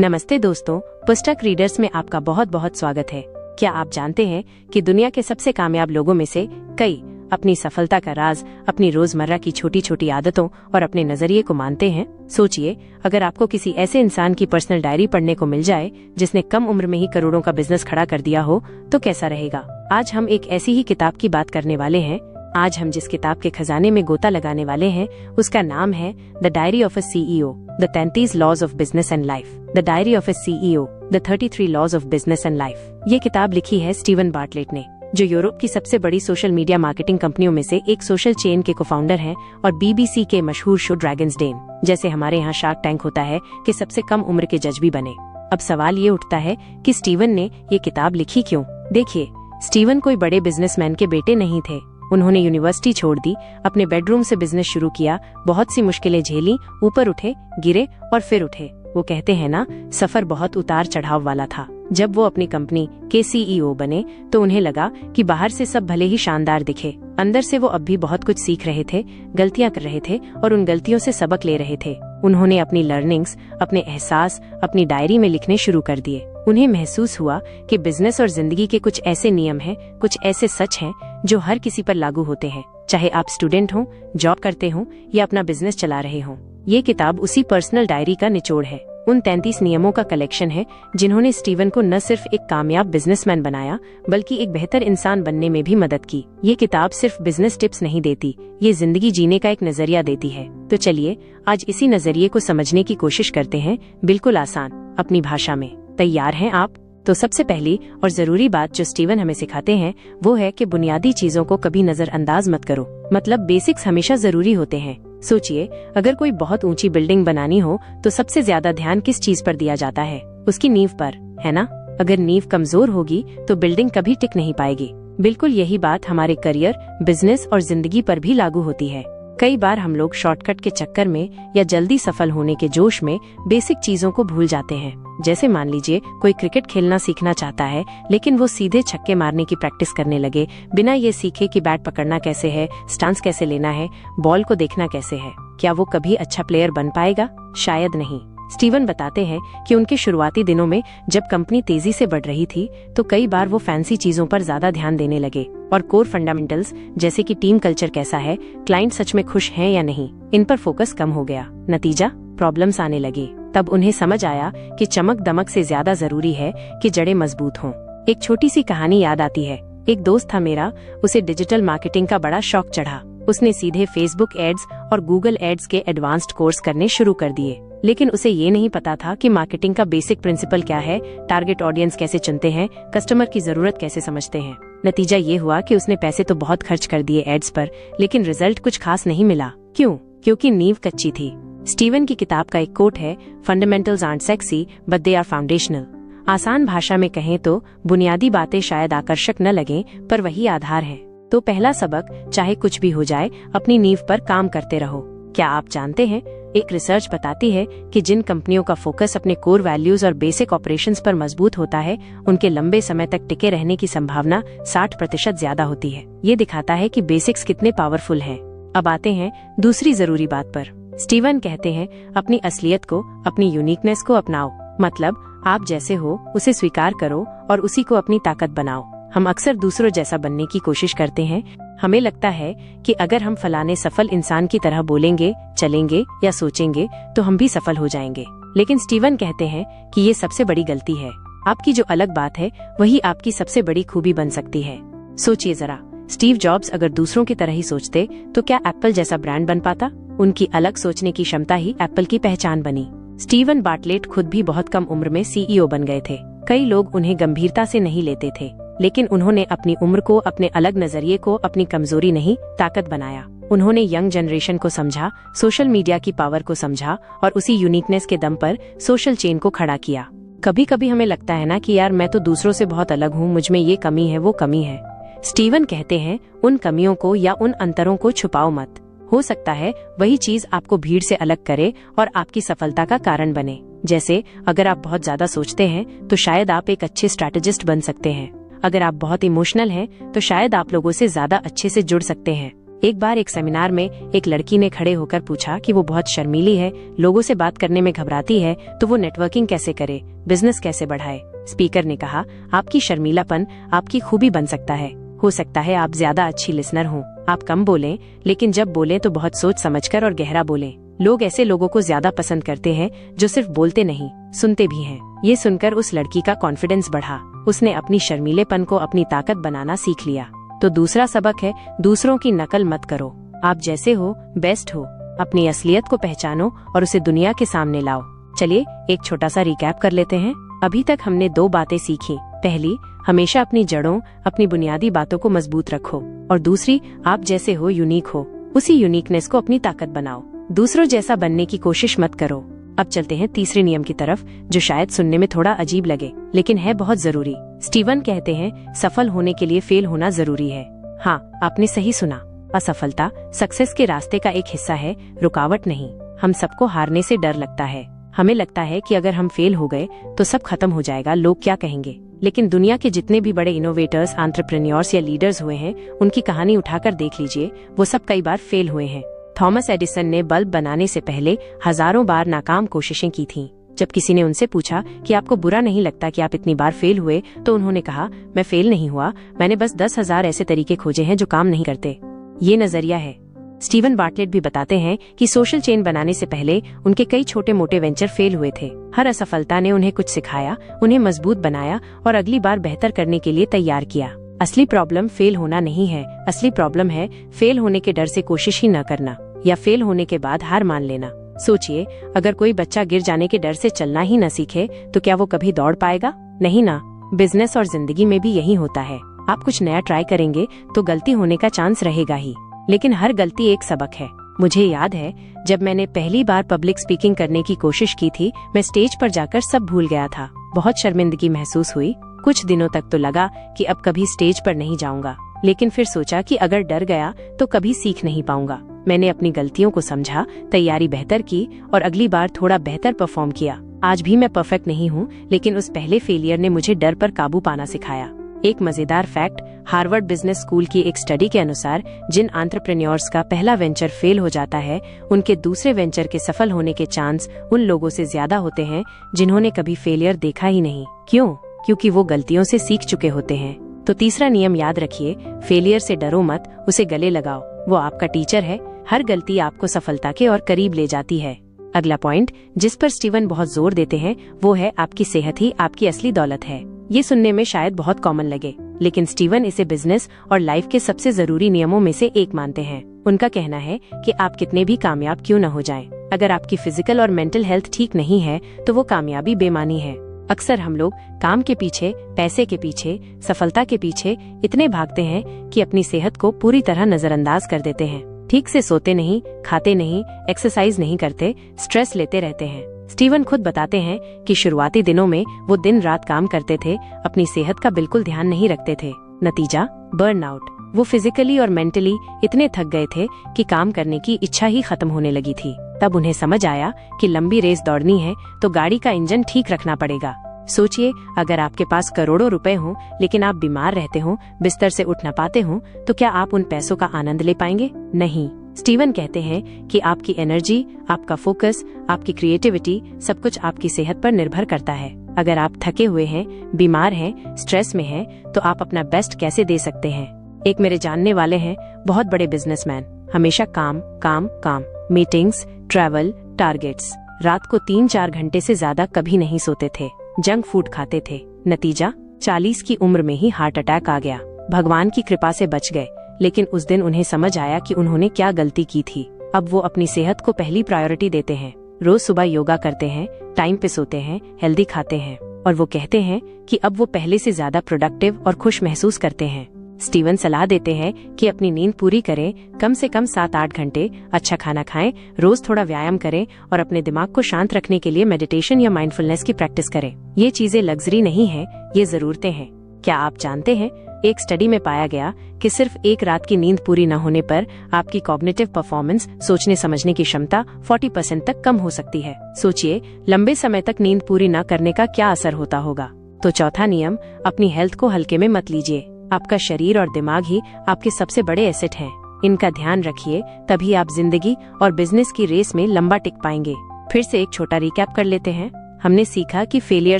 नमस्ते दोस्तों, पुस्तक रीडर्स में आपका बहुत बहुत स्वागत है। क्या आप जानते हैं कि दुनिया के सबसे कामयाब लोगों में से कई अपनी सफलता का राज अपनी रोजमर्रा की छोटी छोटी आदतों और अपने नजरिए को मानते हैं। सोचिए, अगर आपको किसी ऐसे इंसान की पर्सनल डायरी पढ़ने को मिल जाए जिसने कम उम्र में ही करोड़ों का बिजनेस खड़ा कर दिया हो, तो कैसा रहेगा। आज हम एक ऐसी ही किताब की बात करने वाले हैं। आज हम जिस किताब के खजाने में गोता लगाने वाले हैं उसका नाम है the diary of a CEO, the 33 laws of business and life. The diary of a CEO, the 33 laws of business and life. ये किताब लिखी है स्टीवन बार्टलेट ने, जो यूरोप की सबसे बड़ी सोशल मीडिया मार्केटिंग कंपनियों में से एक सोशल चेन के को-फाउंडर हैं और बीबीसी के मशहूर शो ड्रैगन्स डेन, जैसे हमारे यहाँ शार्क टैंक होता है, कि सबसे कम उम्र के जज भी बने। अब सवाल ये उठता है कि स्टीवन ने ये किताब लिखी क्यों। देखिए, स्टीवन कोई बड़े बिजनेसमैन के बेटे नहीं थे। उन्होंने यूनिवर्सिटी छोड़ दी, अपने बेडरूम से बिजनेस शुरू किया, बहुत सी मुश्किलें झेली, ऊपर उठे, गिरे और फिर उठे। वो कहते हैं ना, सफर बहुत उतार चढ़ाव वाला था। जब वो अपनी कंपनी के सीईओ बने तो उन्हें लगा कि बाहर से सब भले ही शानदार दिखे, अंदर से वो अब भी बहुत कुछ सीख रहे थे, गलतियां कर रहे थे और उन गलतियों से सबक ले रहे थे। उन्होंने अपनी लर्निंग्स, अपने एहसास अपनी डायरी में लिखने शुरू कर दिए। उन्हें महसूस हुआ कि बिजनेस और जिंदगी के कुछ ऐसे नियम हैं, कुछ ऐसे सच हैं जो हर किसी पर लागू होते हैं, चाहे आप स्टूडेंट हों, जॉब करते हों या अपना बिजनेस चला रहे हों। ये किताब उसी पर्सनल डायरी का निचोड़ है, उन 33 नियमों का कलेक्शन है जिन्होंने स्टीवन को न सिर्फ एक कामयाब बिजनेसमैन बनाया बल्कि एक बेहतर इंसान बनने में भी मदद की। ये किताब सिर्फ बिजनेस टिप्स नहीं देती, ये जिंदगी जीने का एक नजरिया देती है। तो चलिए आज इसी नजरिए को समझने की कोशिश करते हैं, बिल्कुल आसान अपनी भाषा में। तैयार हैं आप? तो सबसे पहली और जरूरी बात जो स्टीवन हमें सिखाते हैं वो है कि बुनियादी चीजों को कभी नजरअंदाज मत करो। मतलब बेसिक्स हमेशा जरूरी होते हैं। सोचिए, अगर कोई बहुत ऊंची बिल्डिंग बनानी हो तो सबसे ज्यादा ध्यान किस चीज पर दिया जाता है? उसकी नींव पर, है ना? अगर नींव कमजोर होगी तो बिल्डिंग कभी टिक नहीं पाएगी। बिल्कुल यही बात हमारे करियर, बिजनेस और जिंदगी पर भी लागू होती है। कई बार हम लोग शॉर्टकट के चक्कर में या जल्दी सफल होने के जोश में बेसिक चीजों को भूल जाते हैं। जैसे मान लीजिए, कोई क्रिकेट खेलना सीखना चाहता है लेकिन वो सीधे छक्के मारने की प्रैक्टिस करने लगे, बिना ये सीखे कि बैट पकड़ना कैसे है, स्टांस कैसे लेना है, बॉल को देखना कैसे है। क्या वो कभी अच्छा प्लेयर बन पाएगा? शायद नहीं। स्टीवन बताते हैं कि उनके शुरुआती दिनों में जब कंपनी तेजी से बढ़ रही थी तो कई बार वो फैंसी चीजों पर ज्यादा ध्यान देने लगे और कोर फंडामेंटल्स, जैसे कि टीम कल्चर कैसा है, क्लाइंट सच में खुश हैं या नहीं, इन पर फोकस कम हो गया। नतीजा, प्रॉब्लम्स आने लगे। तब उन्हें समझ आया कि चमक दमक से ज्यादा जरूरी है कि जड़ें मजबूत हों। एक छोटी सी कहानी याद आती है। एक दोस्त था मेरा, उसे डिजिटल मार्केटिंग का बड़ा शौक चढ़ा। उसने सीधे फेसबुक एड्स और गूगल एड्स के एडवांस्ड कोर्स करने शुरू कर दिए, लेकिन उसे ये नहीं पता था कि मार्केटिंग का बेसिक प्रिंसिपल क्या है, टारगेट ऑडियंस कैसे चुनते हैं, कस्टमर की जरूरत कैसे समझते हैं। नतीजा ये हुआ कि उसने पैसे तो बहुत खर्च कर दिए एड्स पर, लेकिन रिजल्ट कुछ खास नहीं मिला। क्यों? क्योंकि नींव कच्ची थी। स्टीवन की किताब का एक कोट है, fundamentals aren't sexy but they are foundational. आसान भाषा में कहें तो बुनियादी बातें शायद आकर्षक न लगें, पर वही आधार है। तो पहला सबक, चाहे कुछ भी हो जाए, अपनी नींव पर काम करते रहो। क्या आप जानते हैं, एक रिसर्च बताती है कि जिन कंपनियों का फोकस अपने कोर वैल्यूज और बेसिक ऑपरेशंस पर मजबूत होता है, उनके लंबे समय तक टिके रहने की संभावना 60% ज्यादा होती है। ये दिखाता है कि बेसिक्स कितने पावरफुल हैं। अब आते हैं दूसरी जरूरी बात पर। स्टीवन कहते हैं, अपनी असलियत को, अपनी यूनिकनेस को अपनाओ। मतलब आप जैसे हो उसे स्वीकार करो और उसी को अपनी ताकत बनाओ। हम अक्सर दूसरों जैसा बनने की कोशिश करते हैं। हमें लगता है कि अगर हम फलाने सफल इंसान की तरह बोलेंगे, चलेंगे या सोचेंगे तो हम भी सफल हो जाएंगे। लेकिन स्टीवन कहते हैं कि ये सबसे बड़ी गलती है। आपकी जो अलग बात है वही आपकी सबसे बड़ी खूबी बन सकती है। सोचिए जरा, स्टीव जॉब्स अगर दूसरों की तरह ही सोचते तो क्या एप्पल जैसा ब्रांड बन पाता? उनकी अलग सोचने की क्षमता ही एप्पल की पहचान बनी। स्टीवन बार्टलेट खुद भी बहुत कम उम्र में सीईओ बन गए थे। कई लोग उन्हें गंभीरता से नहीं लेते थे, लेकिन उन्होंने अपनी उम्र को, अपने अलग नजरिए को अपनी कमजोरी नहीं, ताकत बनाया। उन्होंने यंग जनरेशन को समझा, सोशल मीडिया की पावर को समझा और उसी यूनिकनेस के दम पर सोशल चेन को खड़ा किया। कभी कभी हमें लगता है ना कि यार मैं तो दूसरों से बहुत अलग हूँ, मुझ में ये कमी है, वो कमी है। स्टीवन कहते हैं, उन कमियों को या उन अंतरों को छुपाओ मत। हो सकता है वही चीज आपको भीड़ से अलग करे और आपकी सफलता का कारण बने। जैसे अगर आप बहुत ज्यादा सोचते हैं तो शायद आप एक अच्छे स्ट्रैटेजिस्ट बन सकते हैं। अगर आप बहुत इमोशनल हैं तो शायद आप लोगों से ज्यादा अच्छे से जुड़ सकते हैं। एक बार एक सेमिनार में एक लड़की ने खड़े होकर पूछा कि वो बहुत शर्मीली है, लोगों से बात करने में घबराती है, तो वो नेटवर्किंग कैसे करे, बिजनेस कैसे बढ़ाए। स्पीकर ने कहा, आपकी शर्मीलापन आपकी खूबी बन सकता है। हो सकता है आप ज्यादा अच्छी लिसनर हो, आप कम बोलें, लेकिन जब बोलें तो बहुत सोच समझकर और गहरा बोलें। लोग ऐसे लोगों को ज्यादा पसंद करते हैं जो सिर्फ बोलते नहीं, सुनते भी हैं। ये सुनकर उस लड़की का कॉन्फिडेंस बढ़ा। उसने अपनी शर्मीलेपन को अपनी ताकत बनाना सीख लिया। तो दूसरा सबक है, दूसरों की नकल मत करो। आप जैसे हो बेस्ट हो। अपनी असलियत को पहचानो और उसे दुनिया के सामने लाओ। चलिए एक छोटा सा रिकैप कर लेते हैं। अभी तक हमने 2 बातें सीखी। पहली, हमेशा अपनी जड़ों, अपनी बुनियादी बातों को मजबूत रखो। और दूसरी, आप जैसे हो यूनिक हो, उसी यूनिकनेस को अपनी ताकत बनाओ। दूसरों जैसा बनने की कोशिश मत करो। अब चलते हैं तीसरे नियम की तरफ, जो शायद सुनने में थोड़ा अजीब लगे, लेकिन है बहुत जरूरी। स्टीवन कहते हैं, सफल होने के लिए फेल होना जरूरी है। हाँ, आपने सही सुना। असफलता सक्सेस के रास्ते का एक हिस्सा है, रुकावट नहीं। हम सबको हारने से डर लगता है। हमें लगता है कि अगर हम फेल हो गए तो सब खत्म हो जाएगा, लोग क्या कहेंगे। लेकिन दुनिया के जितने भी बड़े इनोवेटर्स, एंटरप्रेन्योर्स या लीडर्स हुए हैं, उनकी कहानी उठाकर देख लीजिए, वो सब कई बार फेल हुए हैं। थॉमस एडिसन ने बल्ब बनाने से पहले हजारों बार नाकाम कोशिशें की थीं। जब किसी ने उनसे पूछा कि आपको बुरा नहीं लगता कि आप इतनी बार फेल हुए, तो उन्होंने कहा, मैं फेल नहीं हुआ, मैंने बस 10,000 ऐसे तरीके खोजे हैं जो काम नहीं करते। ये नजरिया है। स्टीवन बार्टलेट भी बताते हैं कि सोशल चेन बनाने से पहले उनके कई छोटे मोटे वेंचर फेल हुए थे। हर असफलता ने उन्हें कुछ सिखाया, उन्हें मजबूत बनाया और अगली बार बेहतर करने के लिए तैयार किया। असली प्रॉब्लम फेल होना नहीं है, असली प्रॉब्लम है फेल होने के डर से कोशिश ही न करना या फेल होने के बाद हार मान लेना। सोचिए, अगर कोई बच्चा गिर जाने के डर से चलना ही न सीखे तो क्या वो कभी दौड़ पाएगा? नहीं ना। बिजनेस और जिंदगी में भी यही होता है। आप कुछ नया ट्राई करेंगे तो गलती होने का चांस रहेगा ही, लेकिन हर गलती एक सबक है। मुझे याद है, जब मैंने पहली बार पब्लिक स्पीकिंग करने की कोशिश की थी, मैं स्टेज पर जाकर सब भूल गया था। बहुत शर्मिंदगी महसूस हुई। कुछ दिनों तक तो लगा कि अब कभी स्टेज पर नहीं जाऊंगा, लेकिन फिर सोचा कि अगर डर गया तो कभी सीख नहीं पाऊंगा। मैंने अपनी गलतियों को समझा, तैयारी बेहतर की और अगली बार थोड़ा बेहतर परफॉर्म किया। आज भी मैं परफेक्ट नहीं हूँ, लेकिन उस पहले फेलियर ने मुझे डर पर काबू पाना सिखाया। एक मजेदार फैक्ट, हार्वर्ड बिजनेस स्कूल की एक स्टडी के अनुसार जिन एंटरप्रेन्योर्स का पहला वेंचर फेल हो जाता है, उनके दूसरे वेंचर के सफल होने के चांस उन लोगों से ज्यादा होते हैं जिन्होंने कभी फेलियर देखा ही नहीं। क्यों? क्योंकि वो गलतियों से सीख चुके होते हैं। तो तीसरा नियम याद रखिए, फेलियर से डरो मत, उसे गले लगाओ। वो आपका टीचर है। हर गलती आपको सफलता के और करीब ले जाती है। अगला पॉइंट जिस पर स्टीवन बहुत जोर देते हैं, वो है आपकी सेहत ही आपकी असली दौलत है। ये सुनने में शायद बहुत कॉमन लगे, लेकिन स्टीवन इसे बिजनेस और लाइफ के सबसे जरूरी नियमों में से एक मानते हैं। उनका कहना है कि आप कितने भी कामयाब क्यों न हो जाएं, अगर आपकी फिजिकल और मेंटल हेल्थ ठीक नहीं है तो वो कामयाबी बेमानी है। अक्सर हम लोग काम के पीछे, पैसे के पीछे, सफलता के पीछे इतने भागते हैं कि अपनी सेहत को पूरी तरह नजरअंदाज कर देते हैं। ठीक से सोते नहीं, खाते नहीं, एक्सरसाइज नहीं करते, स्ट्रेस लेते रहते हैं। स्टीवन खुद बताते हैं कि शुरुआती दिनों में वो दिन रात काम करते थे, अपनी सेहत का बिल्कुल ध्यान नहीं रखते थे। नतीजा, बर्नआउट। वो फिजिकली और मेंटली इतने थक गए थे कि काम करने की इच्छा ही खत्म होने लगी थी। तब उन्हें समझ आया कि लंबी रेस दौड़नी है तो गाड़ी का इंजन ठीक रखना पड़ेगा। सोचिए, अगर आपके पास करोड़ों रुपए हों, लेकिन आप बीमार रहते हो, बिस्तर से उठ न पाते हो, तो क्या आप उन पैसों का आनंद ले पाएंगे? नहीं। स्टीवन कहते हैं कि आपकी एनर्जी, आपका फोकस, आपकी क्रिएटिविटी, सब कुछ आपकी सेहत पर निर्भर करता है। अगर आप थके हुए हैं, बीमार हैं, स्ट्रेस में हैं, तो आप अपना बेस्ट कैसे दे सकते हैं? एक मेरे जानने वाले हैं, बहुत बड़े बिजनेसमैन, हमेशा काम काम काम, मीटिंग्स, ट्रैवल, टारगेट्स। रात को 3-4 घंटे से ज्यादा कभी नहीं सोते थे, जंक फूड खाते थे। नतीजा, 40 की उम्र में ही हार्ट अटैक आ गया। भगवान की कृपा से बच गए, लेकिन उस दिन उन्हें समझ आया कि उन्होंने क्या गलती की थी। अब वो अपनी सेहत को पहली प्रायोरिटी देते हैं। रोज सुबह योगा करते हैं, टाइम पे सोते हैं, हेल्दी खाते हैं, और वो कहते हैं कि अब वो पहले से ज्यादा प्रोडक्टिव और खुश महसूस करते हैं। स्टीवन सलाह देते हैं कि अपनी नींद पूरी करें, कम से कम 7-8 घंटे, अच्छा खाना खाएं, रोज थोड़ा व्यायाम करें और अपने दिमाग को शांत रखने के लिए मेडिटेशन या माइंडफुलनेस की प्रैक्टिस करें। ये चीजें लग्जरी नहीं है, ये जरूरतें हैं। क्या आप जानते हैं, एक स्टडी में पाया गया कि सिर्फ एक रात की नींद पूरी न होने पर आपकी कॉग्निटिव परफॉर्मेंस, सोचने समझने की क्षमता 40% तक कम हो सकती है। सोचिए, लंबे समय तक नींद पूरी न करने का क्या असर होता होगा। तो चौथा नियम, अपनी हेल्थ को हल्के में मत लीजिए। आपका शरीर और दिमाग ही आपके सबसे बड़े एसेट हैं। इनका ध्यान रखिए, तभी आप जिंदगी और बिजनेस की रेस में लंबा टिक पाएंगे। फिर से एक छोटा रिकैप कर लेते हैं। हमने सीखा कि फेलियर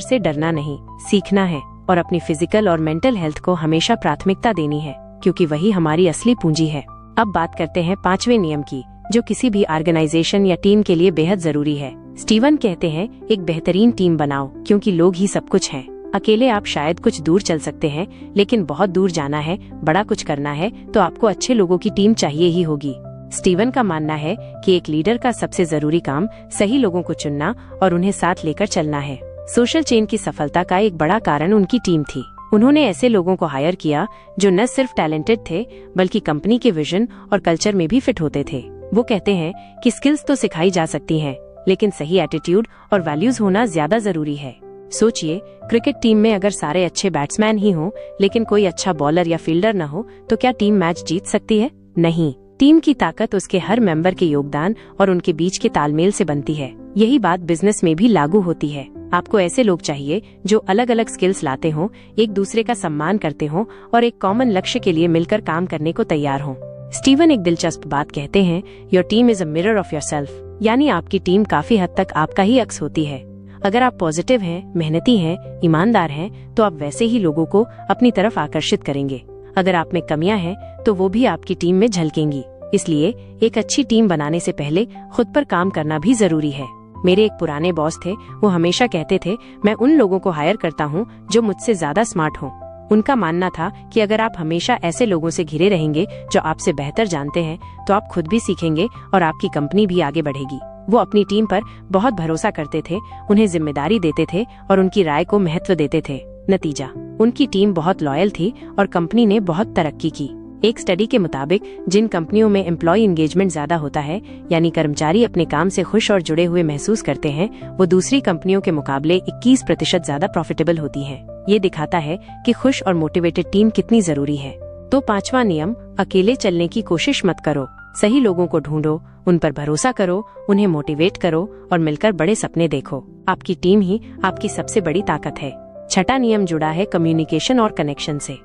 से डरना नहीं, सीखना है और अपनी फिजिकल और मेंटल हेल्थ को हमेशा प्राथमिकता देनी है, क्योंकि वही हमारी असली पूंजी है। अब बात करते हैं 5वें नियम की, जो किसी भी ऑर्गेनाइजेशन या टीम के लिए बेहद जरूरी है। स्टीवन कहते हैं, एक बेहतरीन टीम बनाओ, क्योंकि लोग ही सब कुछ हैं। अकेले आप शायद कुछ दूर चल सकते हैं, लेकिन बहुत दूर जाना है, बड़ा कुछ करना है, तो आपको अच्छे लोगों की टीम चाहिए ही होगी। स्टीवन का मानना है कि एक लीडर का सबसे जरूरी काम सही लोगों को चुनना और उन्हें साथ लेकर चलना है। सोशल चेन की सफलता का एक बड़ा कारण उनकी टीम थी। उन्होंने ऐसे लोगों को हायर किया जो न सिर्फ टैलेंटेड थे, बल्कि कंपनी के विजन और कल्चर में भी फिट होते थे। वो कहते हैं कि स्किल्स तो सिखाई जा सकती हैं, लेकिन सही एटीट्यूड और वैल्यूज होना ज्यादा जरूरी है। सोचिए, क्रिकेट टीम में अगर सारे अच्छे बैट्समैन ही हों, लेकिन कोई अच्छा बॉलर या फील्डर न हो, तो क्या टीम मैच जीत सकती है? नहीं। टीम की ताकत उसके हर मेंबर के योगदान और उनके बीच के तालमेल से बनती है। यही बात बिजनेस में भी लागू होती है। आपको ऐसे लोग चाहिए जो अलग अलग स्किल्स लाते हों, एक दूसरे का सम्मान करते हों और एक कॉमन लक्ष्य के लिए मिलकर काम करने को तैयार हों। स्टीवन एक दिलचस्प बात कहते हैं, your team is a mirror of yourself, यानी आपकी टीम काफी हद तक आपका ही अक्स होती है। अगर आप पॉजिटिव हैं, मेहनती हैं, ईमानदार हैं, तो आप वैसे ही लोगों को अपनी तरफ आकर्षित करेंगे। अगर आप में कमियां हैं, तो वो भी आपकी टीम में झलकेंगी। इसलिए एक अच्छी टीम बनाने से पहले खुद पर काम करना भी जरूरी है। मेरे एक पुराने बॉस थे, वो हमेशा कहते थे, मैं उन लोगों को हायर करता हूँ जो मुझसे ज्यादा स्मार्ट हों। उनका मानना था कि अगर आप हमेशा ऐसे लोगों से घिरे रहेंगे जो आपसे बेहतर जानते हैं, तो आप खुद भी सीखेंगे और आपकी कंपनी भी आगे बढ़ेगी। वो अपनी टीम पर बहुत भरोसा करते थे, उन्हें जिम्मेदारी देते थे और उनकी राय को महत्व देते थे। नतीजा, उनकी टीम बहुत लॉयल थी और कंपनी ने बहुत तरक्की की। एक स्टडी के मुताबिक जिन कंपनियों में एम्प्लॉय एंगेजमेंट ज्यादा होता है, यानी कर्मचारी अपने काम से खुश और जुड़े हुए महसूस करते हैं, वो दूसरी कंपनियों के मुकाबले 21% ज्यादा प्रॉफिटेबल होती हैं। ये दिखाता है कि खुश और मोटिवेटेड टीम कितनी जरूरी है। तो 5वां नियम, अकेले चलने की कोशिश मत करो। सही लोगों को ढूंढो, उन पर भरोसा करो, उन्हें मोटिवेट करो और मिलकर बड़े सपने देखो। आपकी टीम ही आपकी सबसे बड़ी ताकत है। 6वां नियम जुड़ा है कम्युनिकेशन और कनेक्शन से।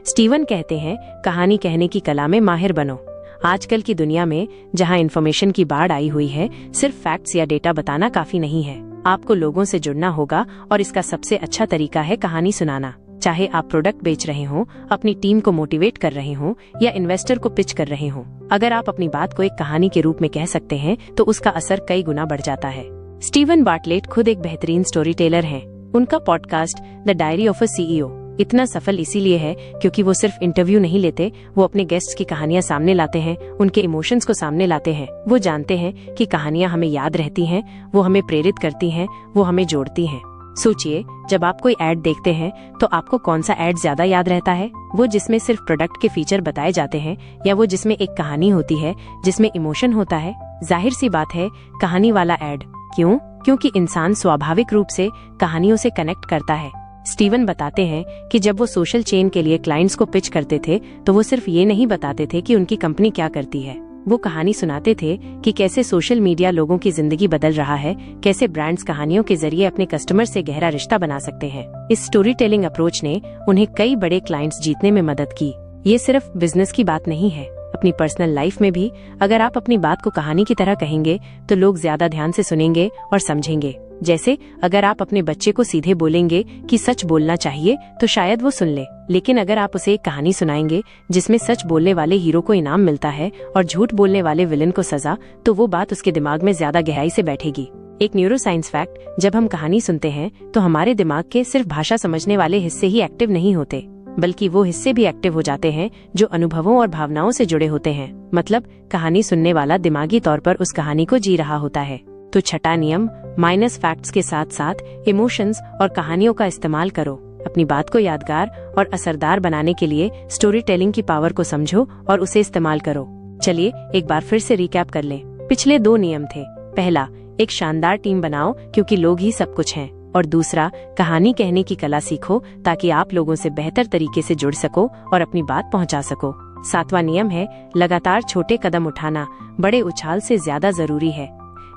स्टीवन कहते हैं, कहानी कहने की कला में माहिर बनो। आजकल की दुनिया में जहां इन्फॉर्मेशन की बाढ़ आई हुई है, सिर्फ फैक्ट्स या डेटा बताना काफी नहीं है। आपको लोगों से जुड़ना होगा और इसका सबसे अच्छा तरीका है कहानी सुनाना। चाहे आप प्रोडक्ट बेच रहे हो, अपनी टीम को मोटिवेट कर रहे हो या इन्वेस्टर को पिच कर रहे हो, अगर आप अपनी बात को एक कहानी के रूप में कह सकते हैं, तो उसका असर कई गुना बढ़ जाता है। स्टीवन बार्टलेट खुद एक बेहतरीन स्टोरी टेलर हैं। उनका podcast the diary of a CEO इतना सफल इसीलिए है क्योंकि वो सिर्फ इंटरव्यू नहीं लेते, वो अपने गेस्ट्स की कहानियां सामने लाते हैं, उनके इमोशंस को सामने लाते हैं। वो जानते हैं कि कहानियां हमें याद रहती हैं, वो हमें प्रेरित करती हैं, वो हमें जोड़ती हैं। सोचिए, जब आप कोई ऐड देखते हैं तो आपको कौन सा ऐड ज्यादा याद रहता है? वो जिसमें सिर्फ प्रोडक्ट के फीचर बताए जाते हैं, या वो जिसमें एक कहानी होती है, जिसमें इमोशन होता है? जाहिर सी बात है, कहानी वाला ऐड। क्यों? क्योंकि इंसान स्वाभाविक रूप से कहानियों से कनेक्ट करता है। स्टीवन बताते हैं कि जब वो सोशल चेन के लिए क्लाइंट्स को पिच करते थे, तो वो सिर्फ ये नहीं बताते थे कि उनकी कंपनी क्या करती है, वो कहानी सुनाते थे कि कैसे सोशल मीडिया लोगों की जिंदगी बदल रहा है, कैसे ब्रांड्स कहानियों के जरिए अपने कस्टमर से गहरा रिश्ता बना सकते हैं। इस स्टोरी टेलिंग अप्रोच ने उन्हें कई बड़े क्लाइंट्स जीतने में मदद की। ये सिर्फ बिजनेस की बात नहीं है, अपनी पर्सनल लाइफ में भी अगर आप अपनी बात को कहानी की तरह कहेंगे, तो लोग ज्यादा ध्यान से सुनेंगे और समझेंगे। जैसे अगर आप अपने बच्चे को सीधे बोलेंगे कि सच बोलना चाहिए, तो शायद वो सुन ले, लेकिन अगर आप उसे एक कहानी सुनाएंगे जिसमें सच बोलने वाले हीरो को इनाम मिलता है और झूठ बोलने वाले विलन को सजा, तो वो बात उसके दिमाग में ज्यादा गहराई से बैठेगी। एक न्यूरो साइंस फैक्ट, जब हम कहानी सुनते हैं तो हमारे दिमाग के सिर्फ भाषा समझने वाले हिस्से ही एक्टिव नहीं होते, बल्कि वो हिस्से भी एक्टिव हो जाते हैं जो अनुभवों और भावनाओं से जुड़े होते हैं। मतलब कहानी सुनने वाला दिमागी तौर पर उस कहानी को जी रहा होता है। तो 6वां नियम, माइनस फैक्ट्स के साथ साथ इमोशंस और कहानियों का इस्तेमाल करो। अपनी बात को यादगार और असरदार बनाने के लिए स्टोरी टेलिंग की पावर को समझो और उसे इस्तेमाल करो। चलिए एक बार फिर से रिकैप कर लें। पिछले 2 नियम थे। पहला, एक शानदार टीम बनाओ क्योंकि लोग ही सब कुछ हैं। और दूसरा, कहानी कहने की कला सीखो ताकि आप लोगों से बेहतर तरीके से जुड़ सको और अपनी बात पहुंचा सको। 7वां नियम है, लगातार छोटे कदम उठाना बड़े उछाल से ज्यादा जरूरी है।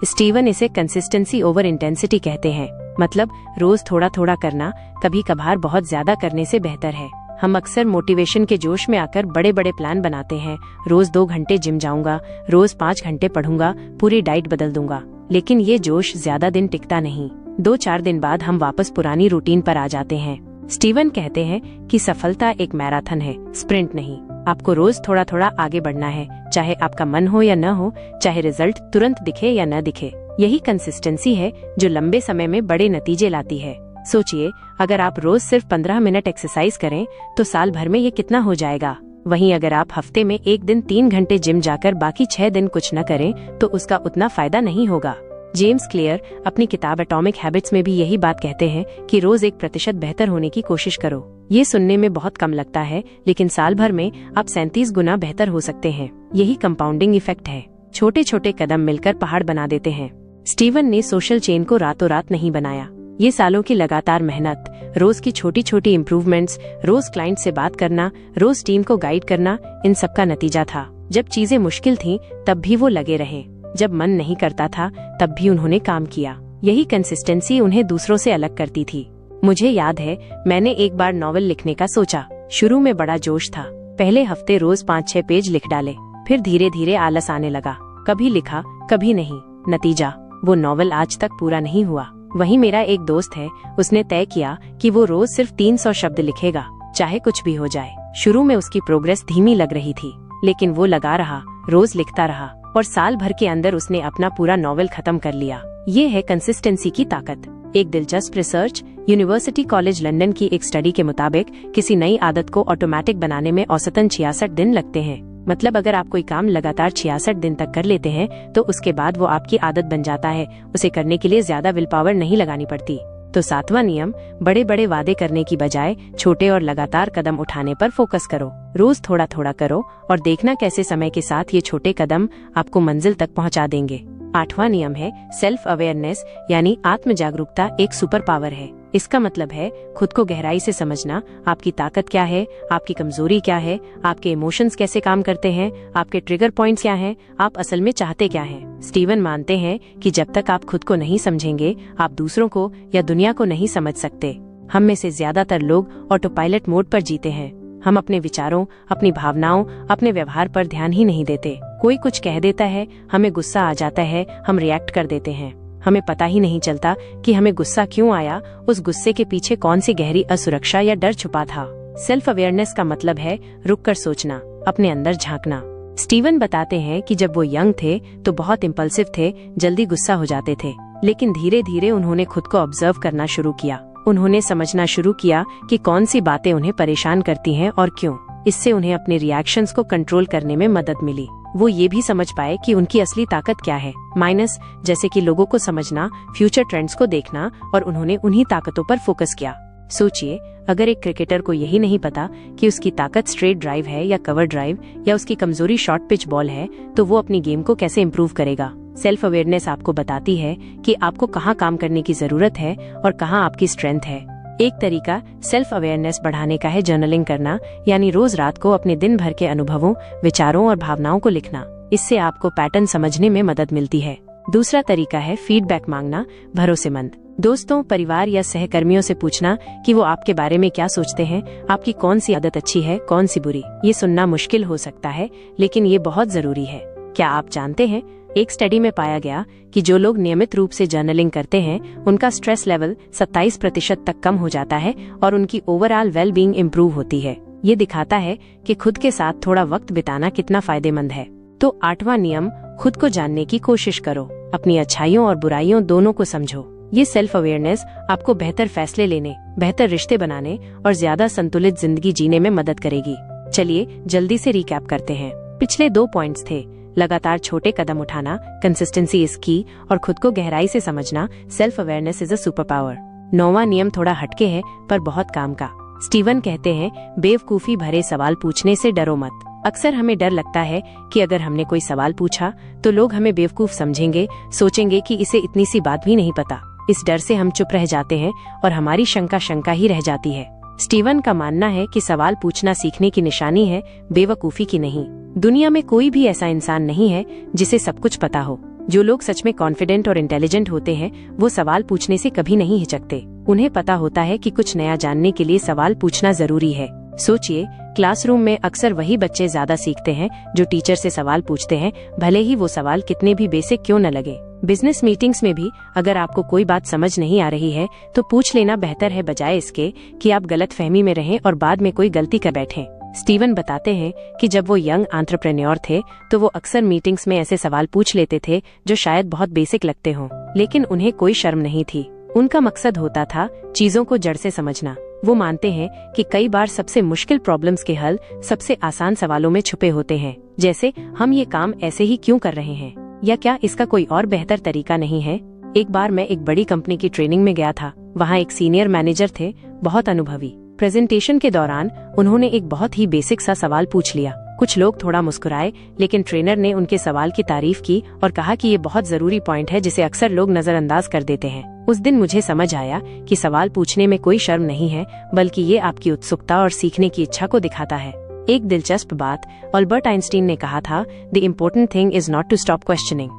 स्टीवन इसे कंसिस्टेंसी ओवर इंटेंसिटी कहते हैं। मतलब रोज थोड़ा थोड़ा करना कभी कभार बहुत ज्यादा करने से बेहतर है। हम अक्सर मोटिवेशन के जोश में आकर बड़े बड़े प्लान बनाते हैं। रोज 2 घंटे जिम जाऊंगा, रोज 5 घंटे पढ़ूंगा, पूरी डाइट बदल दूंगा। लेकिन ये जोश ज्यादा दिन टिकता नहीं। 2-4 दिन बाद हम वापस पुरानी रूटीन पर आ जाते हैं। स्टीवन कहते हैं कि सफलता एक मैराथन है, स्प्रिंट नहीं। आपको रोज थोड़ा थोड़ा आगे बढ़ना है, चाहे आपका मन हो या न हो, चाहे रिजल्ट तुरंत दिखे या न दिखे। यही कंसिस्टेंसी है जो लंबे समय में बड़े नतीजे लाती है। सोचिए, अगर आप रोज सिर्फ 15 मिनट एक्सरसाइज करें तो साल भर में ये कितना हो जाएगा। वहीं अगर आप हफ्ते में एक दिन 3 घंटे जिम जाकर बाकी 6 दिन कुछ न करें तो उसका उतना फायदा नहीं होगा। जेम्स क्लियर अपनी किताब एटॉमिक हैबिट्स में भी यही बात कहते हैं कि रोज 1% बेहतर होने की कोशिश करो। ये सुनने में बहुत कम लगता है, लेकिन साल भर में आप 37 गुना बेहतर हो सकते हैं। यही कंपाउंडिंग इफेक्ट है। छोटे छोटे कदम मिलकर पहाड़ बना देते हैं। स्टीवन ने सोशल चेन को रातों रात नहीं बनाया। ये सालों की लगातार मेहनत, रोज की छोटी छोटी इम्प्रूवमेंट्स, रोज क्लाइंट से बात करना, रोज टीम को गाइड करना, इन सब का नतीजा था। जब चीजें मुश्किल थीं, तब भी वो लगे रहे। जब मन नहीं करता था, तब भी उन्होंने काम किया। यही कंसिस्टेंसी उन्हें दूसरों से अलग करती थी। मुझे याद है, मैंने एक बार नॉवेल लिखने का सोचा। शुरू में बड़ा जोश था। पहले हफ्ते रोज 5-6 पेज लिख डाले। फिर धीरे धीरे आलस आने लगा। कभी लिखा, कभी नहीं। नतीजा, वो नॉवेल आज तक पूरा नहीं हुआ। वहीं मेरा एक दोस्त है, उसने तय किया कि वो रोज सिर्फ 300 शब्द लिखेगा, चाहे कुछ भी हो जाए। शुरू में उसकी प्रोग्रेस धीमी लग रही थी, लेकिन वो लगा रहा, रोज लिखता रहा और साल भर के अंदर उसने अपना पूरा नॉवेल खत्म कर लिया। ये है कंसिस्टेंसी की ताकत। एक दिलचस्प रिसर्च यूनिवर्सिटी कॉलेज लंदन की एक स्टडी के मुताबिक किसी नई आदत को ऑटोमेटिक बनाने में औसतन 66 दिन लगते हैं। मतलब अगर आप कोई काम लगातार 66 दिन तक कर लेते हैं तो उसके बाद वो आपकी आदत बन जाता है। उसे करने के लिए ज्यादा विल पावर नहीं लगानी पड़ती। तो 7वां नियम, बड़े बड़े वादे करने की बजाय छोटे और लगातार कदम उठाने पर फोकस करो। रोज थोड़ा थोड़ा करो और देखना कैसे समय के साथ ये छोटे कदम आपको मंजिल तक पहुंचा देंगे। 8वां नियम है सेल्फ अवेयरनेस, यानी आत्म जागरूकता एक सुपर पावर है। इसका मतलब है खुद को गहराई से समझना। आपकी ताकत क्या है, आपकी कमजोरी क्या है, आपके इमोशंस कैसे काम करते हैं, आपके ट्रिगर पॉइंट्स क्या हैं, आप असल में चाहते क्या हैं। स्टीवन मानते हैं कि जब तक आप खुद को नहीं समझेंगे, आप दूसरों को या दुनिया को नहीं समझ सकते। हम में से ज्यादातर लोग ऑटो पायलट मोड पर जीते हैं। हम अपने विचारों, अपनी भावनाओं, अपने व्यवहार पर ध्यान ही नहीं देते। कोई कुछ कह देता है, हमें गुस्सा आ जाता है, हम रिएक्ट कर देते हैं। हमें पता ही नहीं चलता कि हमें गुस्सा क्यों आया, उस गुस्से के पीछे कौन सी गहरी असुरक्षा या डर छुपा था। सेल्फ अवेयरनेस का मतलब है रुककर सोचना, अपने अंदर झांकना। स्टीवन बताते हैं कि जब वो यंग थे तो बहुत इम्पल्सिव थे, जल्दी गुस्सा हो जाते थे। लेकिन धीरे धीरे उन्होंने खुद को ऑब्जर्व करना शुरू किया। उन्होंने समझना शुरू किया कि कौन सी बातें उन्हें परेशान करती हैं और क्यों। इससे उन्हें अपने रिएक्शंस को कंट्रोल करने में मदद मिली। वो ये भी समझ पाए कि उनकी असली ताकत क्या है। माइनस जैसे कि लोगों को समझना, फ्यूचर ट्रेंड्स को देखना, और उन्होंने उन्हीं ताकतों पर फोकस किया। सोचिए, अगर एक क्रिकेटर को यही नहीं पता कि उसकी ताकत स्ट्रेट ड्राइव है या कवर ड्राइव, या उसकी कमजोरी शॉर्ट पिच बॉल है, तो वो अपनी गेम को कैसे इम्प्रूव करेगा। सेल्फ अवेयरनेस आपको बताती है कि आपको कहाँ काम करने की जरूरत है और कहाँ आपकी स्ट्रेंथ है। एक तरीका सेल्फ अवेयरनेस बढ़ाने का है जर्नलिंग करना, यानी रोज रात को अपने दिन भर के अनुभवों, विचारों और भावनाओं को लिखना। इससे आपको पैटर्न समझने में मदद मिलती है। दूसरा तरीका है फीडबैक मांगना, भरोसेमंद दोस्तों, परिवार या सहकर्मियों से पूछना कि वो आपके बारे में क्या सोचते हैं, आपकी कौन सी आदत अच्छी है, कौन सी बुरी। ये सुनना मुश्किल हो सकता है, लेकिन ये बहुत जरूरी है। क्या आप जानते हैं, एक स्टडी में पाया गया कि जो लोग नियमित रूप से जर्नलिंग करते हैं, उनका स्ट्रेस लेवल 27% तक कम हो जाता है और उनकी ओवरऑल वेल बीइंग इम्प्रूव होती है। ये दिखाता है कि खुद के साथ थोड़ा वक्त बिताना कितना फायदेमंद है। तो 8वां नियम, खुद को जानने की कोशिश करो। अपनी अच्छाइयों और बुराइयों दोनों को समझो। ये सेल्फ अवेयरनेस आपको बेहतर फैसले लेने, बेहतर रिश्ते बनाने और ज्यादा संतुलित जिंदगी जीने में मदद करेगी। चलिए जल्दी से रिकैप करते हैं। पिछले 2 पॉइंट्स थे, लगातार छोटे कदम उठाना, कंसिस्टेंसी इज की, और खुद को गहराई से समझना, self awareness is a super power. 9वां नियम थोड़ा हटके है पर बहुत काम का। स्टीवन कहते हैं, बेवकूफी भरे सवाल पूछने से डरो मत। अक्सर हमें डर लगता है कि अगर हमने कोई सवाल पूछा तो लोग हमें बेवकूफ समझेंगे, सोचेंगे कि इसे इतनी सी बात भी नहीं पता। इस डर से हम चुप रह जाते हैं और हमारी शंका ही रह जाती है। स्टीवन का मानना है कि सवाल पूछना सीखने की निशानी है, बेवकूफी की नहीं। दुनिया में कोई भी ऐसा इंसान नहीं है जिसे सब कुछ पता हो। जो लोग सच में कॉन्फिडेंट और इंटेलिजेंट होते हैं, वो सवाल पूछने से कभी नहीं हिचकते। उन्हें पता होता है कि कुछ नया जानने के लिए सवाल पूछना जरूरी है। सोचिए, क्लासरूम में अक्सर वही बच्चे ज्यादा सीखते हैं जो टीचर से सवाल पूछते हैं, भले ही वो सवाल कितने भी बेसिक क्यों न लगे। बिजनेस मीटिंग्स में भी अगर आपको कोई बात समझ नहीं आ रही है तो पूछ लेना बेहतर है, बजाय इसके कि आप गलतफहमी में रहें और बाद में कोई गलती कर बैठें। स्टीवन बताते हैं कि जब वो यंग एंटरप्रेन्योर थे तो वो अक्सर मीटिंग्स में ऐसे सवाल पूछ लेते थे जो शायद बहुत बेसिक लगते हों, लेकिन उन्हें कोई शर्म नहीं थी। उनका मकसद होता था चीजों को जड़ से समझना। वो मानते हैं कि कई बार सबसे मुश्किल प्रॉब्लम्स के हल सबसे आसान सवालों में छुपे होते हैं, जैसे हम ये काम ऐसे ही क्यों कर रहे हैं, या क्या इसका कोई और बेहतर तरीका नहीं है। एक बार मैं एक बड़ी कंपनी की ट्रेनिंग में गया था। वहाँ एक सीनियर मैनेजर थे, बहुत अनुभवी। प्रेजेंटेशन के दौरान उन्होंने एक बहुत ही बेसिक सा सवाल पूछ लिया। कुछ लोग थोड़ा मुस्कुराए, लेकिन ट्रेनर ने उनके सवाल की तारीफ की और कहा कि ये बहुत जरूरी पॉइंट है जिसे अक्सर लोग नजरअंदाज कर देते हैं। उस दिन मुझे समझ आया कि सवाल पूछने में कोई शर्म नहीं है, बल्कि ये आपकी उत्सुकता और सीखने की इच्छा को दिखाता है। एक दिलचस्प बात अल्बर्ट आइंस्टीन ने कहा था, the important thing is not to stop questioning,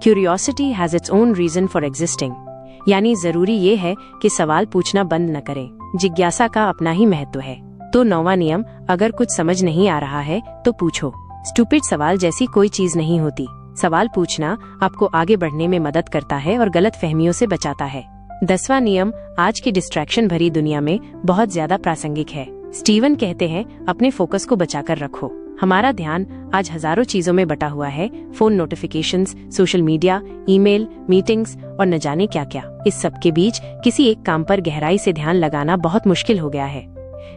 curiosity has its own reason for existing. यानी जरूरी ये है कि सवाल पूछना बंद न करें, जिज्ञासा का अपना ही महत्व है। तो 9वां नियम, अगर कुछ समझ नहीं आ रहा है तो पूछो। स्टूपिड सवाल जैसी कोई चीज नहीं होती। सवाल पूछना आपको आगे बढ़ने में मदद करता है और गलत फहमियों से बचाता है। 10वां नियम आज की डिस्ट्रैक्शन भरी दुनिया में बहुत ज्यादा प्रासंगिक है। स्टीवन कहते हैं, अपने फोकस को बचाकर रखो। हमारा ध्यान आज हजारों चीजों में बटा हुआ है, phone notifications, social media, email, meetings और न जाने क्या क्या। इस सब के बीच किसी एक काम पर गहराई से ध्यान लगाना बहुत मुश्किल हो गया है।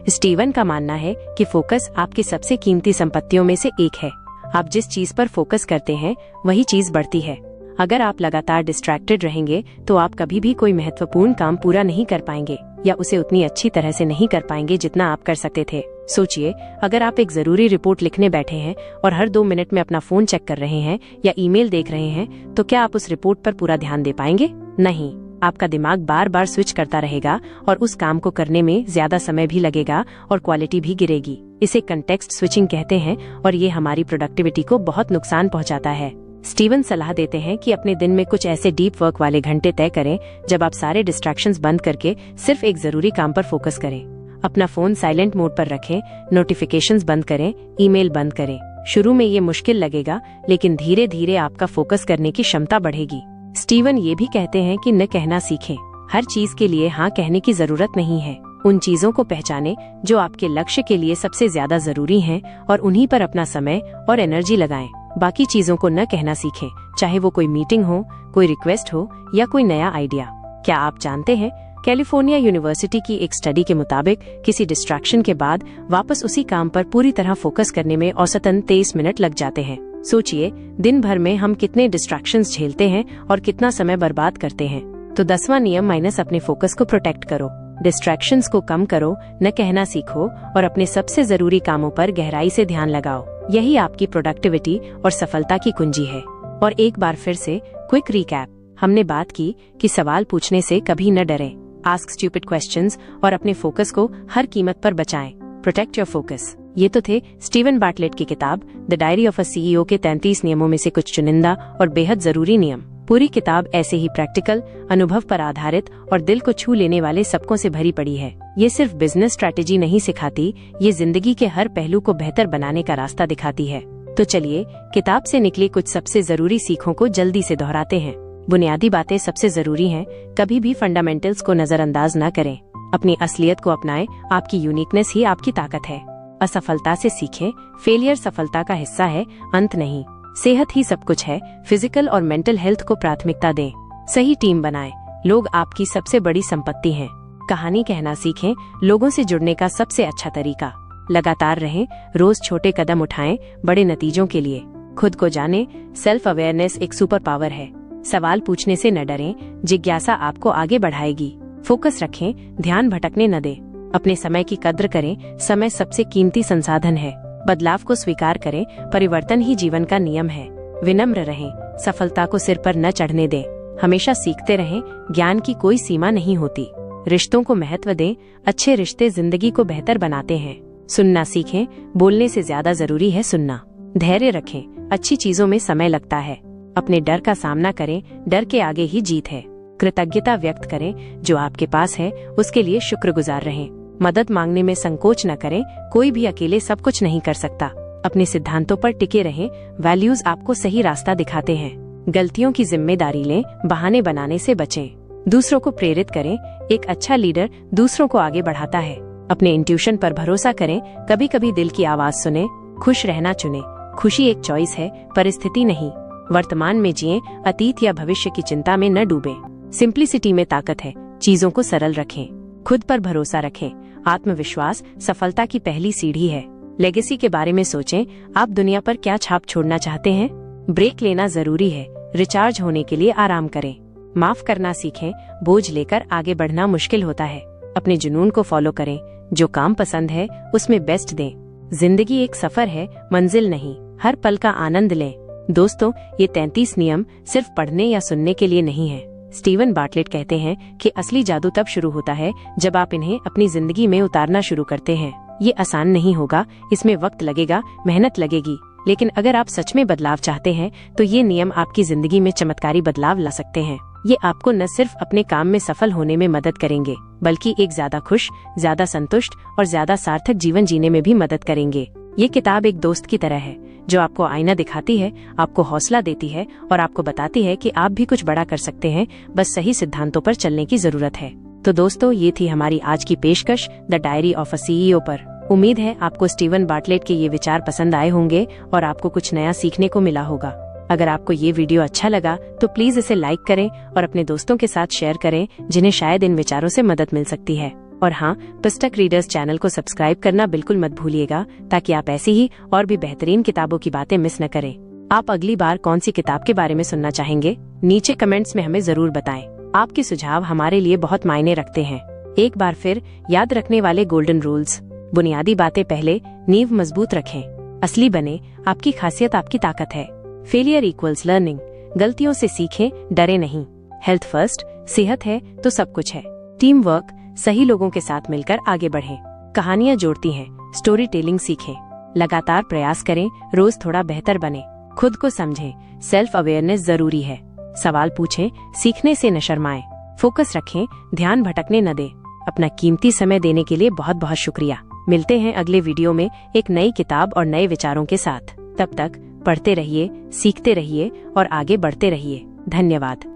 स्टीवन का मानना है कि फोकस आपकी सबसे कीमती संपत्तियों में से एक है। आप जिस चीज पर फोकस करते हैं वही चीज बढ़ती है। अगर आप लगातार डिस्ट्रैक्टेड रहेंगे तो आप कभी भी कोई महत्वपूर्ण काम पूरा नहीं कर पाएंगे, या उसे उतनी अच्छी तरह से नहीं कर पाएंगे जितना आप कर सकते थे। सोचिए, अगर आप एक जरूरी रिपोर्ट लिखने बैठे हैं और हर 2 मिनट में अपना फोन चेक कर रहे हैं या ईमेल देख रहे हैं, तो क्या आप उस रिपोर्ट पर पूरा ध्यान दे पाएंगे? नहीं। आपका दिमाग बार बार स्विच करता रहेगा और उस काम को करने में ज्यादा समय भी लगेगा और क्वालिटी भी गिरेगी। इसे कंटेक्स्ट स्विचिंग कहते हैं और ये हमारी प्रोडक्टिविटी को बहुत नुकसान पहुंचाता है। स्टीवन सलाह देते हैं कि अपने दिन में कुछ ऐसे डीप वर्क वाले घंटे तय करें जब आप सारे डिस्ट्रैक्शंस बंद करके सिर्फ एक जरूरी काम पर फोकस करें। अपना फोन साइलेंट मोड पर रखें, नोटिफिकेशंस बंद करें, ईमेल बंद करें। शुरू में ये मुश्किल लगेगा, लेकिन धीरे धीरे आपका फोकस करने की क्षमता बढ़ेगी। स्टीवन ये भी कहते हैं कि न कहना सीखें। हर चीज के लिए हाँ कहने की जरूरत नहीं है। उन चीजों को पहचानें जो आपके लक्ष्य के लिए सबसे ज्यादा जरूरी हैं और उन्हीं पर अपना समय और एनर्जी लगाएं। बाकी चीजों को न कहना सीखें, चाहे वो कोई मीटिंग हो, कोई रिक्वेस्ट हो या कोई नया आइडिया। क्या आप जानते हैं, कैलिफोर्निया यूनिवर्सिटी की एक स्टडी के मुताबिक किसी डिस्ट्रैक्शन के बाद वापस उसी काम पर पूरी तरह फोकस करने में औसतन 23 मिनट लग जाते हैं। सोचिए, दिन भर में हम कितने डिस्ट्रैक्शंस झेलते हैं और कितना समय बर्बाद करते हैं। तो 10वां नियम माइनस अपने फोकस को प्रोटेक्ट करो। डिस्ट्रैक्शंस को कम करो, न कहना सीखो और अपने सबसे जरूरी कामों पर गहराई से ध्यान लगाओ। यही आपकी प्रोडक्टिविटी और सफलता की कुंजी है। और एक बार फिर से क्विक रिकैप, हमने बात की कि सवाल पूछने से कभी न डरें, आस्क स्टूपिड क्वेश्चंस और अपने फोकस को हर कीमत पर बचाएं। Protect your focus. ये तो थे स्टीवन बार्टलेट की किताब the diary of a CEO के 33 नियमों में से कुछ चुनिंदा और बेहद जरूरी नियम। पूरी किताब ऐसे ही प्रैक्टिकल, अनुभव पर आधारित और दिल को छू लेने वाले सबकों से भरी पड़ी है। ये सिर्फ बिजनेस स्ट्रैटेजी नहीं सिखाती, ये जिंदगी के हर पहलू को बेहतर बनाने का रास्ता दिखाती है। तो चलिए, किताब से निकली कुछ सबसे जरूरी सीखों को जल्दी से दोहराते हैं। बुनियादी बातें सबसे जरूरी हैं, कभी भी फंडामेंटल्स को नजरअंदाज न करें। अपनी असलियत को अपनाएं, आपकी यूनिकनेस ही आपकी ताकत है। असफलता से सीखें, फेलियर सफलता का हिस्सा है, अंत नहीं। सेहत ही सब कुछ है, फिजिकल और मेंटल हेल्थ को प्राथमिकता दें। सही टीम बनाएं, लोग आपकी सबसे बड़ी संपत्ति हैं। कहानी कहना सीखें, लोगों से जुड़ने का सबसे अच्छा तरीका। लगातार रहें, रोज छोटे कदम उठाएं बड़े नतीजों के लिए। खुद को जानें, सेल्फ अवेयरनेस एक सुपर पावर है। सवाल पूछने से न डरें, जिज्ञासा आपको आगे बढ़ाएगी। फोकस रखें, ध्यान भटकने न दें। अपने समय की कद्र करें, समय सबसे कीमती संसाधन है। बदलाव को स्वीकार करें, परिवर्तन ही जीवन का नियम है। विनम्र रहें, सफलता को सिर पर न चढ़ने दें। हमेशा सीखते रहें, ज्ञान की कोई सीमा नहीं होती। रिश्तों को महत्व दें, अच्छे रिश्ते जिंदगी को बेहतर बनाते हैं। सुनना सीखें, बोलने से ज्यादा जरूरी है सुनना। धैर्य रखें, अच्छी चीजों में समय लगता है। अपने डर का सामना करें, डर के आगे ही जीत है। कृतज्ञता व्यक्त करें, जो आपके पास है उसके लिए शुक्रगुजार रहें। मदद मांगने में संकोच न करें, कोई भी अकेले सब कुछ नहीं कर सकता। अपने सिद्धांतों पर टिके रहें, वैल्यूज आपको सही रास्ता दिखाते हैं। गलतियों की जिम्मेदारी लें, बहाने बनाने से बचें। दूसरों को प्रेरित करें, एक अच्छा लीडर दूसरों को आगे बढ़ाता है। अपने इंट्यूशन पर भरोसा करें, कभी कभी दिल की आवाज सुने। खुश रहना चुने, खुशी एक चॉइस है, परिस्थिति नहीं। वर्तमान में जिएं, अतीत या भविष्य की चिंता में न डूबें। सिंप्लिसिटी में ताकत है, चीजों को सरल रखें। खुद पर भरोसा रखें, आत्मविश्वास सफलता की पहली सीढ़ी है। लेगेसी के बारे में सोचें, आप दुनिया पर क्या छाप छोड़ना चाहते हैं। ब्रेक लेना जरूरी है, रिचार्ज होने के लिए आराम करें। माफ करना सीखें, बोझ लेकर आगे बढ़ना मुश्किल होता है। अपने जुनून को फॉलो करें, जो काम पसंद है उसमें बेस्ट दें। जिंदगी एक सफर है, मंजिल नहीं। हर पल का आनंद लें। दोस्तों, ये 33 नियम सिर्फ पढ़ने या सुनने के लिए नहीं है। स्टीवन बार्टलेट कहते हैं कि असली जादू तब शुरू होता है जब आप इन्हें अपनी जिंदगी में उतारना शुरू करते हैं। ये आसान नहीं होगा, इसमें वक्त लगेगा, मेहनत लगेगी, लेकिन अगर आप सच में बदलाव चाहते हैं तो ये नियम आपकी जिंदगी में चमत्कारी बदलाव ला सकते हैं। ये आपको न सिर्फ अपने काम में सफल होने में मदद करेंगे, बल्कि एक ज्यादा खुश, ज्यादा संतुष्ट और ज्यादा सार्थक जीवन जीने में भी मदद करेंगे। ये किताब एक दोस्त की तरह है, जो आपको आईना दिखाती है, आपको हौसला देती है और आपको बताती है कि आप भी कुछ बड़ा कर सकते हैं, बस सही सिद्धांतों पर चलने की जरूरत है। तो दोस्तों, ये थी हमारी आज की पेशकश the diary of a CEO पर। उम्मीद है आपको स्टीवन बार्टलेट के ये विचार पसंद आए होंगे और आपको कुछ नया सीखने को मिला होगा। अगर आपको ये वीडियो अच्छा लगा तो प्लीज इसे लाइक करें और अपने दोस्तों के साथ शेयर करें, जिन्हें शायद इन विचारों से मदद मिल सकती है। और हाँ, पुस्तक रीडर्स चैनल को सब्सक्राइब करना बिल्कुल मत भूलिएगा, ताकि आप ऐसी ही और भी बेहतरीन किताबों की बातें मिस न करें। आप अगली बार कौन सी किताब के बारे में सुनना चाहेंगे, नीचे कमेंट्स में हमें जरूर बताएं। आपके सुझाव हमारे लिए बहुत मायने रखते हैं। एक बार फिर याद रखने वाले गोल्डन रूल्स। बुनियादी बातें पहले, नींव मजबूत रखें। असली बने, आपकी खासियत आपकी ताकत है। फेलियर इक्वल्स लर्निंग, गलतियों से सीखें, डरे नहीं। हेल्थ फर्स्ट, सेहत है तो सब कुछ है। टीम वर्क, सही लोगों के साथ मिलकर आगे बढ़ें। कहानियां जोड़ती हैं, स्टोरी टेलिंग सीखें। लगातार प्रयास करें, रोज थोड़ा बेहतर बने। खुद को समझें, सेल्फ अवेयरनेस जरूरी है। सवाल पूछें, सीखने से न शर्माएं। फोकस रखें, ध्यान भटकने न दें। अपना कीमती समय देने के लिए बहुत बहुत शुक्रिया। मिलते हैं अगले वीडियो में एक नई किताब और नए विचारों के साथ। तब तक पढ़ते रहिए, सीखते रहिए और आगे बढ़ते रहिए। धन्यवाद।